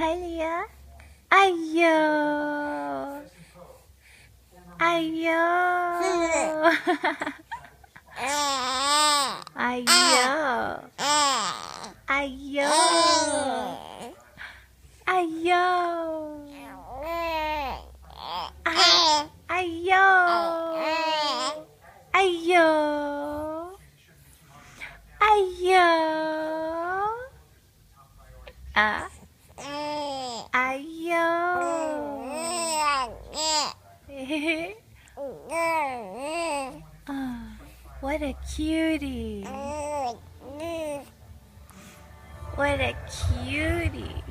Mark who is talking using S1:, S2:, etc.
S1: Hi, Leah. Ayo. Ayo. Ayo. Ayo. Ayo. Ayo. Ayo. Ayo. Ah. Ayo. Oh, what a cutie. What a cutie.